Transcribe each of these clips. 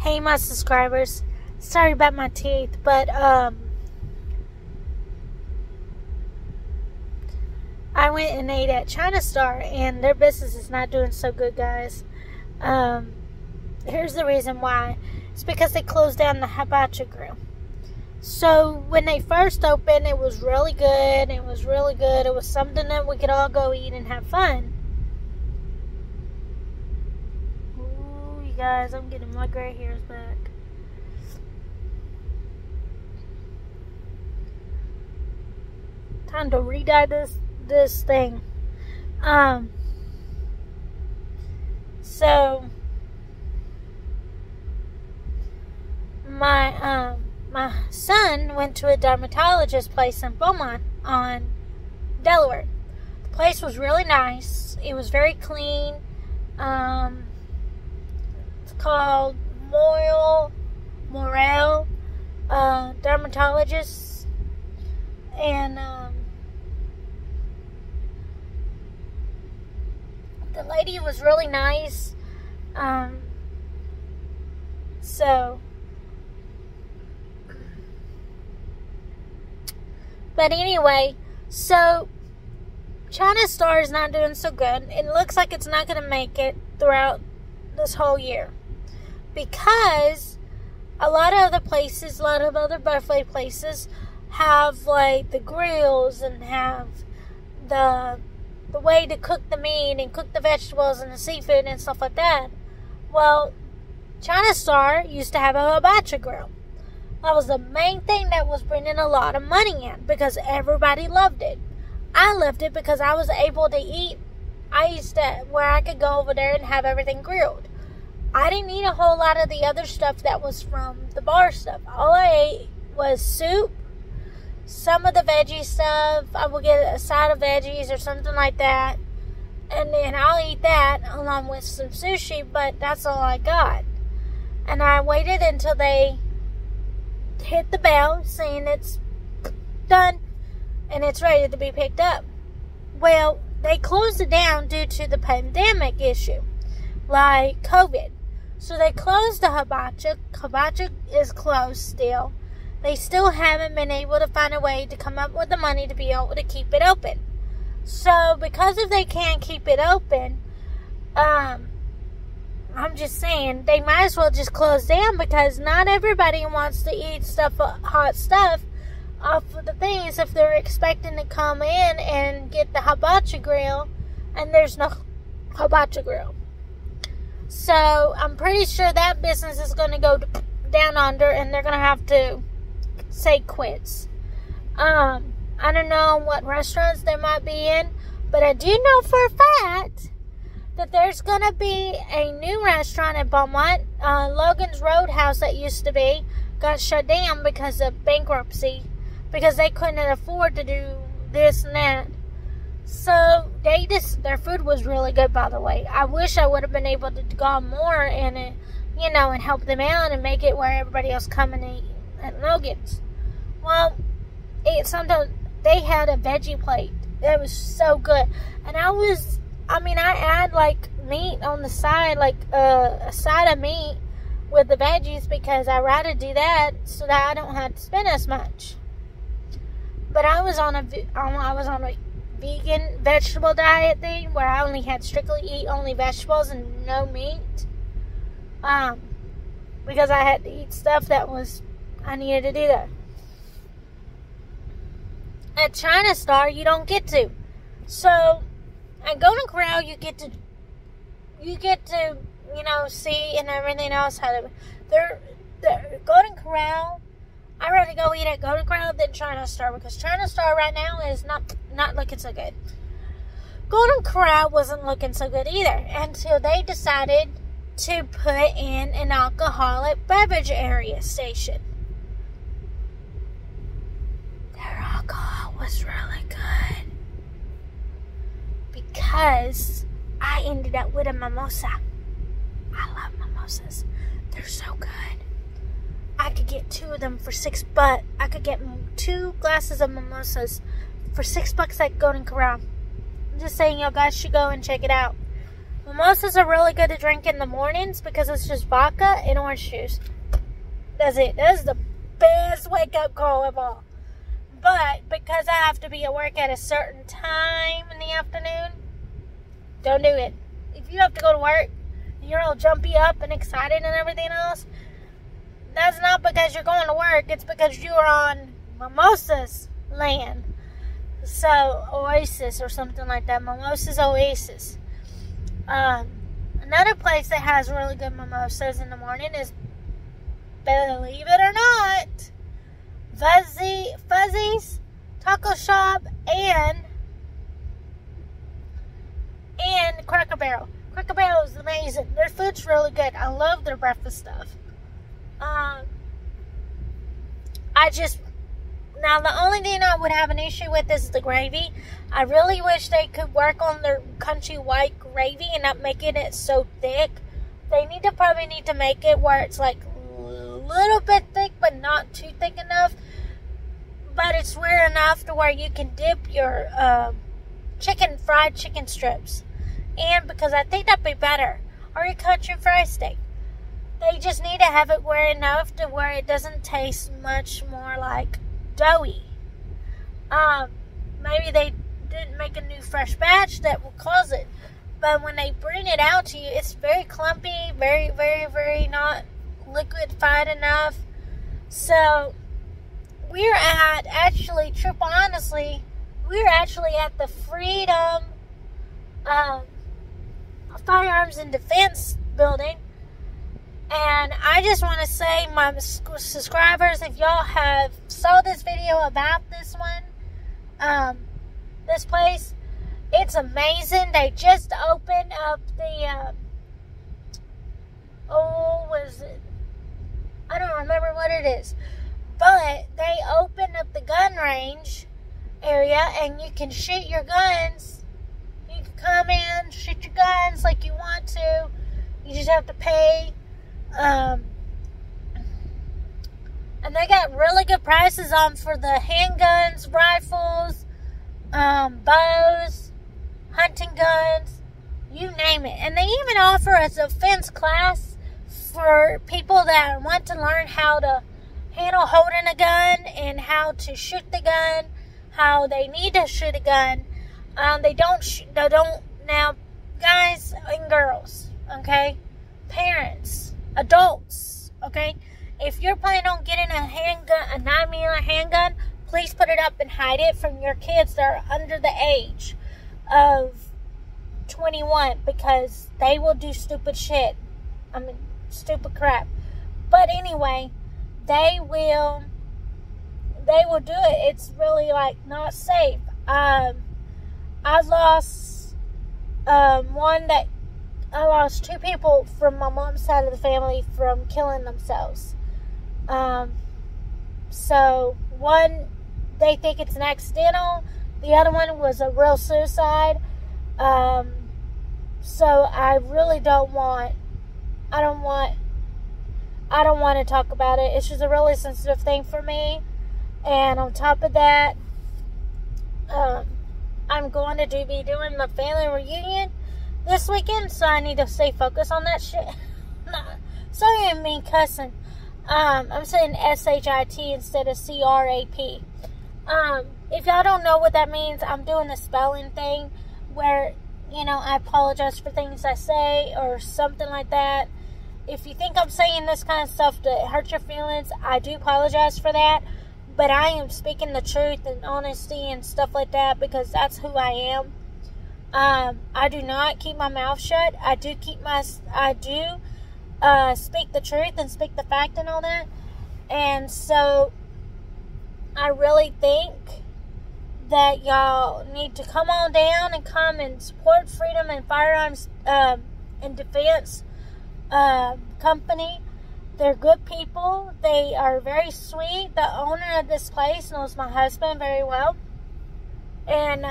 Hey, my subscribers. Sorry about my teeth, but I went and ate at China Star, and their business is not doing so good, guys. Here's the reason why. It's because they closed down the Hibachi Grill. So when they first opened, it was really good. It was really good. It was something that we could all go eat and have fun. Ooh, you guys, I'm getting my gray hairs back. Time to re-dye this thing. So my son went to a dermatologist place in Beaumont on Delaware. The place was really nice. It was very clean. It's called Morel Dermatologist, and the lady was really nice. But anyway, so China Star is not doing so good. It looks like it's not going to make it throughout this whole year, because a lot of other places, a lot of other buffet places have like the grills and have the way to cook the meat and cook the vegetables and the seafood and stuff like that. Well, China Star used to have a hibachi grill. That was the main thing that was bringing a lot of money in, because everybody loved it. I loved it because I was able to eat. I used to, where I could go over there and have everything grilled. I didn't eat a whole lot of the other stuff that was from the bar stuff. All I ate was soup, some of the veggie stuff. I would get a side of veggies or something like that, and then I'll eat that along with some sushi, but that's all I got. And I waited until they hit the bell saying it's done and it's ready to be picked up. Well, they closed it down due to the pandemic issue, like COVID. So they closed the hibachi. Hibachi is closed still. They still haven't been able to find a way to come up with the money to be able to keep it open. So because if they can't keep it open, I'm just saying, they might as well just close down, because not everybody wants to eat hot stuff off of the things if they're expecting to come in and get the hibachi grill, and there's no hibachi grill. So I'm pretty sure that business is going to go down under, and they're going to have to say quits. I don't know what restaurants they might be in, but I do know for a fact that there's going to be a new restaurant in Beaumont. Logan's Roadhouse, that used to be, got shut down because of bankruptcy, because they couldn't afford to do this and that. So their food was really good, by the way. I wish I would have been able to go more and and help them out and make it where everybody else come and eat at Logan's. Well, sometimes they had a veggie plate. It was so good, and I add like meat on the side, like a side of meat with the veggies, because I rather do that so that I don't have to spend as much. But I was on a vegan vegetable diet thing where I only had strictly eat only vegetables and no meat, because I had to eat stuff I needed to do that. At China Star, you don't get to. So at Golden Corral, you get to see and everything else how to. The Golden Corral, I'd rather go eat at Golden Corral than China Star, because China Star right now is not looking so good. Golden Corral wasn't looking so good either until they decided to put in an alcoholic beverage area station. Their alcohol was really good, because I ended up with a mimosa. I love mimosas. They're so good. I could get 2 of them for $6. I could get 2 glasses of mimosas for $6 at Golden Corral. I'm just saying, y'all guys should go and check it out. Mimosas are really good to drink in the mornings because it's just vodka and orange juice. That's it. That's the best wake-up call of all. But because I have to be at work at a certain time in the afternoon, don't do it. If you have to go to work and you're all jumpy up and excited and everything else, that's not because you're going to work. It's because you're on Mimosas land. So, Oasis or something like that. Mimosas Oasis. Another place that has really good mimosas in the morning is, believe it or not, Fuzzy's Taco Shop and Cracker Barrel. Cracker Barrel is amazing. Their food's really good. I love their breakfast stuff. Now the only thing I would have an issue with is the gravy. I really wish they could work on their country white gravy and not making it so thick. They probably need to make it where it's like a little bit thick, but not too thick enough. But it's rare enough to where you can dip your fried chicken strips. And because I think that'd be better. Or your country fried steak. They just need to have it enough to where it doesn't taste much more like doughy. Maybe they didn't make a new fresh batch that will cause it. But when they bring it out to you, it's very clumpy, very, very, very not liquefied enough. So, we're at the Freedom Firearms and Defense building. And I just want to say, my subscribers, if y'all have saw this video about this one, this place, it's amazing. They just opened up the, I don't remember what it is. But they opened up the gun range area, and you can shoot your guns. You can come in, shoot your guns like you want to. You just have to pay. And they got really good prices on for the handguns, rifles, bows, hunting guns, you name it. And they even offer a defense class for people that want to learn how to handle holding a gun and how to shoot the gun, how they need to shoot a gun. They don't now, guys and girls, okay, parents, adults, okay, if you're planning on getting a handgun, a 9mm handgun, please put it up and hide it from your kids that are under the age of 21, because they will do stupid shit. Stupid crap. But anyway, they will do it. It's really like not safe. I lost two people from my mom's side of the family from killing themselves. So one, they think it's an accidental. The other one was a real suicide. So I really don't want to talk about it. It's just a really sensitive thing for me. And on top of that, I'm going to be doing my family reunion this weekend, so I need to stay focused on that shit. Sorry, I mean cussing. I'm saying SHIT instead of CRAP. If y'all don't know what that means, I'm doing the spelling thing where, I apologize for things I say or something like that. If you think I'm saying this kind of stuff to hurt your feelings, I do apologize for that. But I am speaking the truth and honesty and stuff like that because that's who I am. I do not keep my mouth shut. I do speak the truth and speak the fact and all that. And so I really think that y'all need to come on down and come and support Freedom and Firearms and Defense company. They're good people. They are very sweet. The owner of this place knows my husband very well. And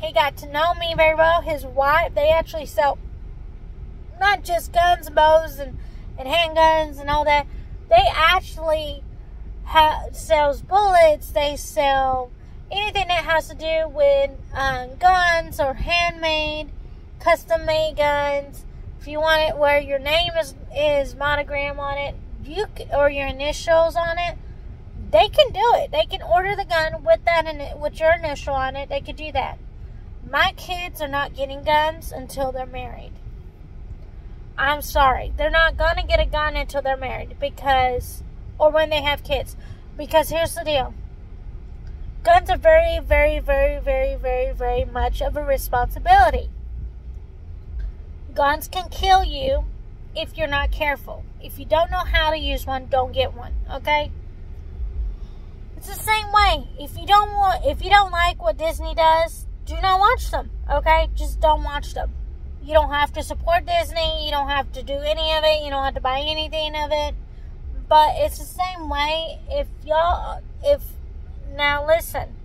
he got to know me very well. His wife, they actually sell not just guns, bows, and handguns and all that. They actually sells bullets. They sell anything that has to do with guns or handmade. custom-made guns. If you want it where your name is monogram on it, or your initials on it, they can do it. They can order the gun with your initial on it. They could do that. My kids are not getting guns until they're married. I'm sorry. They're not going to get a gun until they're married, or when they have kids. Because here's the deal. Guns are very, very, very, very, very, very much of a responsibility. Guns can kill you if you're not careful. If you don't know how to use one, don't get one, okay? It's the same way. If you don't like what Disney does, do not watch them, okay? Just don't watch them. You don't have to support Disney. You don't have to do any of it. You don't have to buy anything of it. But it's the same way now listen.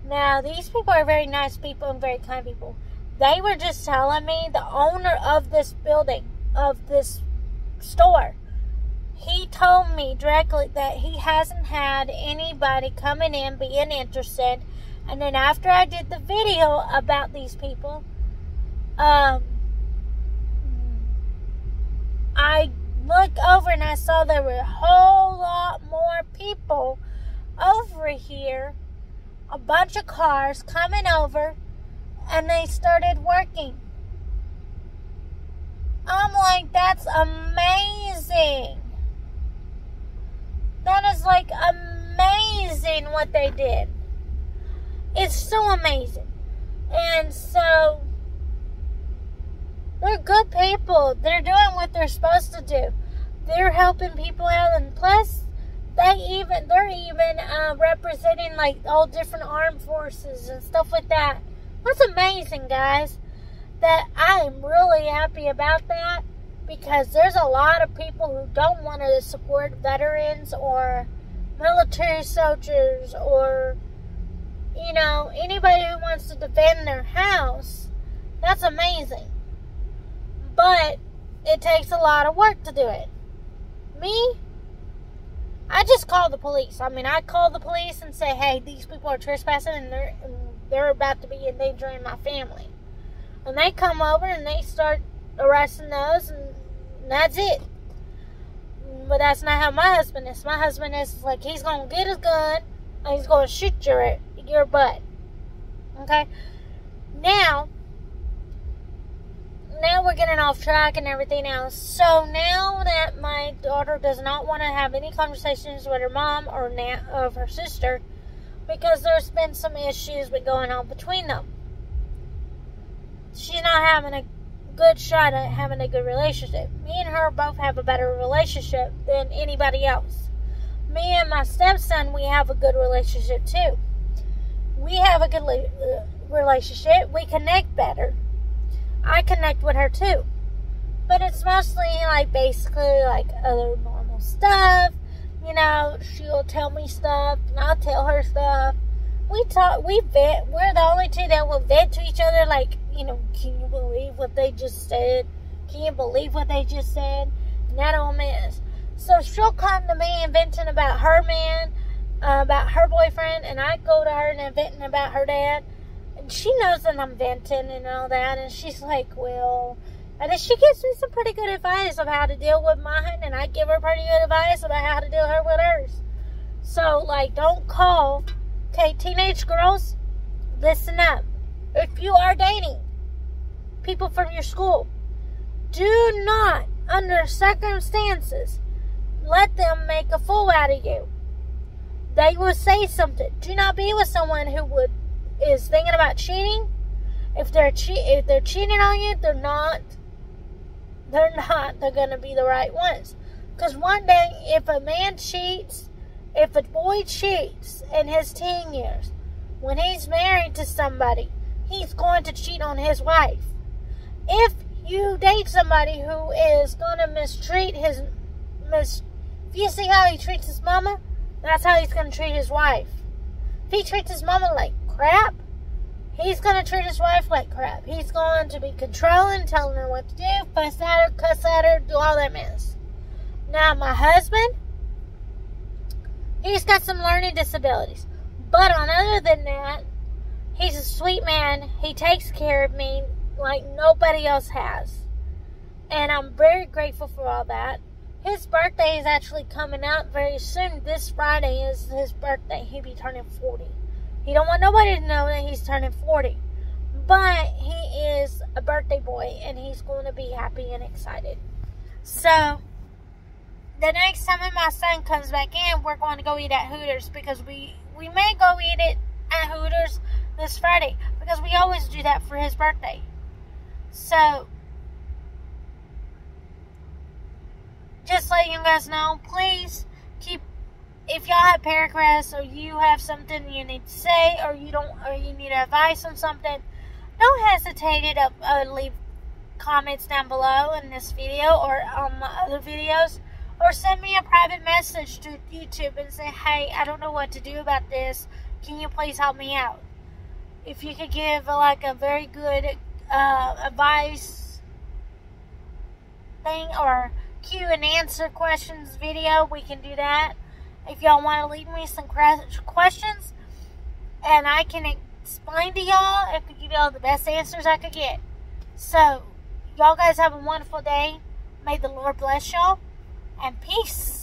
Now, these people are very nice people and very kind people. They were just telling me, the owner of this building, of this store, he told me directly that he hasn't had anybody coming in being interested. And then after I did the video about these people, I looked over and I saw there were a whole lot more people over here. A bunch of cars coming over, and they started working. I'm like, that's amazing. That is like amazing what they did. It's so amazing. And so, they're good people. They're doing what they're supposed to do. They're helping people out, and plus, they're even representing like all different armed forces and stuff like that. That's amazing, guys. That I am really happy about that, because there's a lot of people who don't want to support veterans or military soldiers or, anybody who wants to defend their house. That's amazing. But it takes a lot of work to do it. Me, I just call the police. I call the police and say, hey, these people are trespassing and they're about to be endangering my family. And they come over and they start arresting those, and that's it. But that's not how my husband is. My husband is like, he's going to get his gun and he's going to shoot your butt. Okay? Now we're getting off track and everything else. So now that my daughter does not want to have any conversations with her mom or of her sister, because there's been some issues going on between them. She's not having a good shot at having a good relationship. Me and her both have a better relationship than anybody else. Me and my stepson, we have a good relationship too. We have a good relationship. We connect better. I connect with her too. But it's mostly basically other normal stuff. She'll tell me stuff and I'll tell her stuff. We talk, we vent. We're the only two that will vent to each other can you believe what they just said? Can you believe what they just said? And that old mess. So she'll come to me and venting about her man, about her boyfriend, and I go to her and venting about her dad. And she knows that I'm venting and all that, and she's like, well, and then she gives me some pretty good advice of how to deal with mine, and I give her pretty good advice about how to deal with hers. So, don't call. Okay, teenage girls, listen up. If you are dating people from your school, do not, under circumstances, let them make a fool out of you. They will say something. Do not be with someone who is thinking about cheating. If they're cheating on you, they're not. They're going to be the right ones. Because one day, if a man cheats, if a boy cheats in his teen years, when he's married to somebody, he's going to cheat on his wife. If you date somebody who is going to mistreat if you see how he treats his mama, that's how he's going to treat his wife. If he treats his mama like crap, he's going to treat his wife like crap. He's going to be controlling, telling her what to do, fuss at her, cuss at her, do all that mess. Now, my husband, he's got some learning disabilities. But other than that, he's a sweet man. He takes care of me like nobody else has. And I'm very grateful for all that. His birthday is actually coming up very soon. This Friday is his birthday. He'll be turning 40. He don't want nobody to know that he's turning 40. But he is a birthday boy, and he's going to be happy and excited. So, the next time my son comes back in, we're going to go eat at Hooters, because we may go eat it at Hooters this Friday, because we always do that for his birthday. So, just letting you guys know, please keep, if y'all have paragraphs or you have something you need to say, or you need advice on something, don't hesitate to leave comments down below in this video or on my other videos, or send me a private message to YouTube and say, hey, I don't know what to do about this. Can you please help me out? If you could give like a very good advice thing, or Q&A questions video, we can do that. If y'all want to leave me some questions, and I can explain to y'all, I could give y'all the best answers I could get. So, y'all guys have a wonderful day. May the Lord bless y'all, and peace.